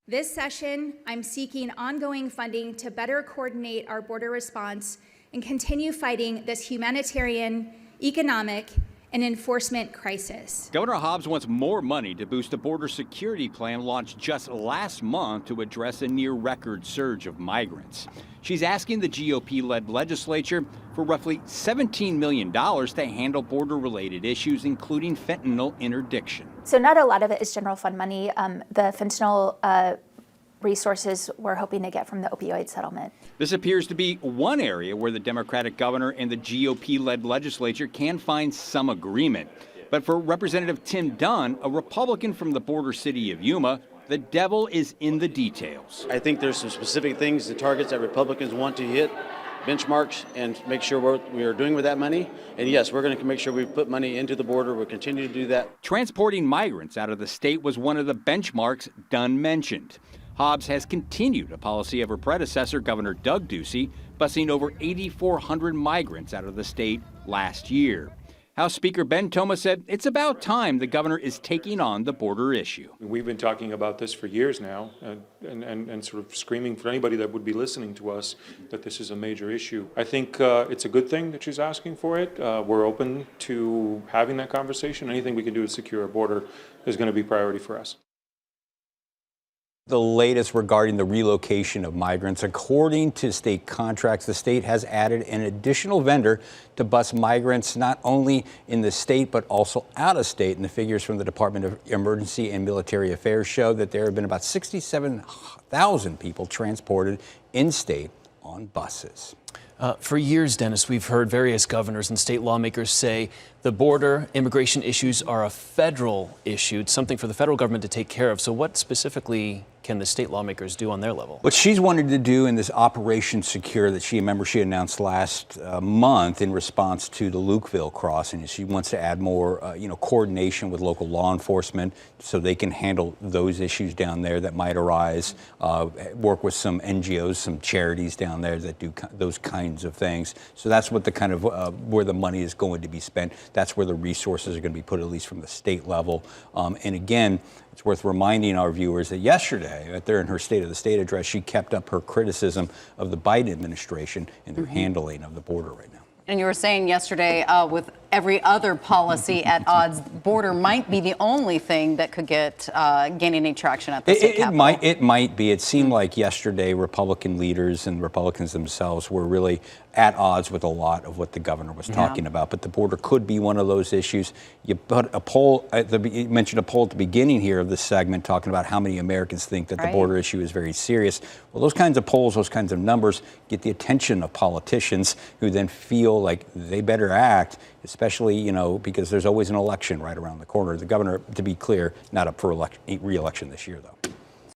This session, I'm seeking ongoing funding to better coordinate our border response and continue fighting this humanitarian, economic, and enforcement crisis. Governor Hobbs wants more money to boost a border security plan launched just last month to address a near-record surge of migrants. She's asking the GOP-led legislature for roughly $17 million to handle border-related issues, including fentanyl interdiction. So not a lot of it is general fund money. The fentanyl resources we're hoping to get from the opioid settlement. This appears to be one area where the Democratic governor and the GOP-led legislature can find some agreement. But for Representative Tim Dunn, a Republican from the border city of Yuma, the devil is in the details. I think there's some specific things, the targets that Republicans want to hit, benchmarks, and make sure what we are doing with that money. And yes, we're going to make sure we put money into the border. We'll continue to do that. Transporting migrants out of the state was one of the benchmarks Dunn mentioned. Hobbs has continued a policy of her predecessor, Governor Doug Ducey, busing over 8,400 migrants out of the state last year. House Speaker Ben Toma said it's about time the governor is taking on the border issue. We've been talking about this for years now and sort of screaming for anybody that would be listening to us that this is a major issue. I think it's a good thing that she's asking for it. We're open to having that conversation. Anything we can do to secure a border is going to be priority for us. The latest regarding the relocation of migrants. According to state contracts, the state has added an additional vendor to bus migrants not only in the state but also out of state. And the figures from the Department of Emergency and Military Affairs show that there have been about 67,000 people transported in state on buses. For years, Dennis, we've heard various governors and state lawmakers say the border immigration issues are a federal issue. It's something for the federal government to take care of. So what specifically can the state lawmakers do on their level? What she's wanted to do in this Operation Secure that she announced last month in response to the Lukeville crossing, she wants to add more coordination with local law enforcement so they can handle those issues down there that might arise, work with some NGOs, some charities down there that do those kinds of things. So that's what the kind of where the money is going to be spent. That's where the resources are going to be put, at least from the state level. And again, it's worth reminding our viewers that yesterday, right there in her State of the State address, she kept up her criticism of the Biden administration and their handling of the border right now. And you were saying yesterday, with every other policy at odds, border might be the only thing that could get gain any traction at the state capitol. It might be. It seemed like yesterday Republican leaders and Republicans themselves were really at odds with a lot of what the governor was talking about. But the border could be one of those issues. You put a poll, you mentioned a poll at the beginning here of this segment talking about how many Americans think that the border issue is very serious. Well, those kinds of polls, those kinds of numbers get the attention of politicians who then feel like they better act, especially, because there's always an election right around the corner. The governor, to be clear, not up for re-election this year, though.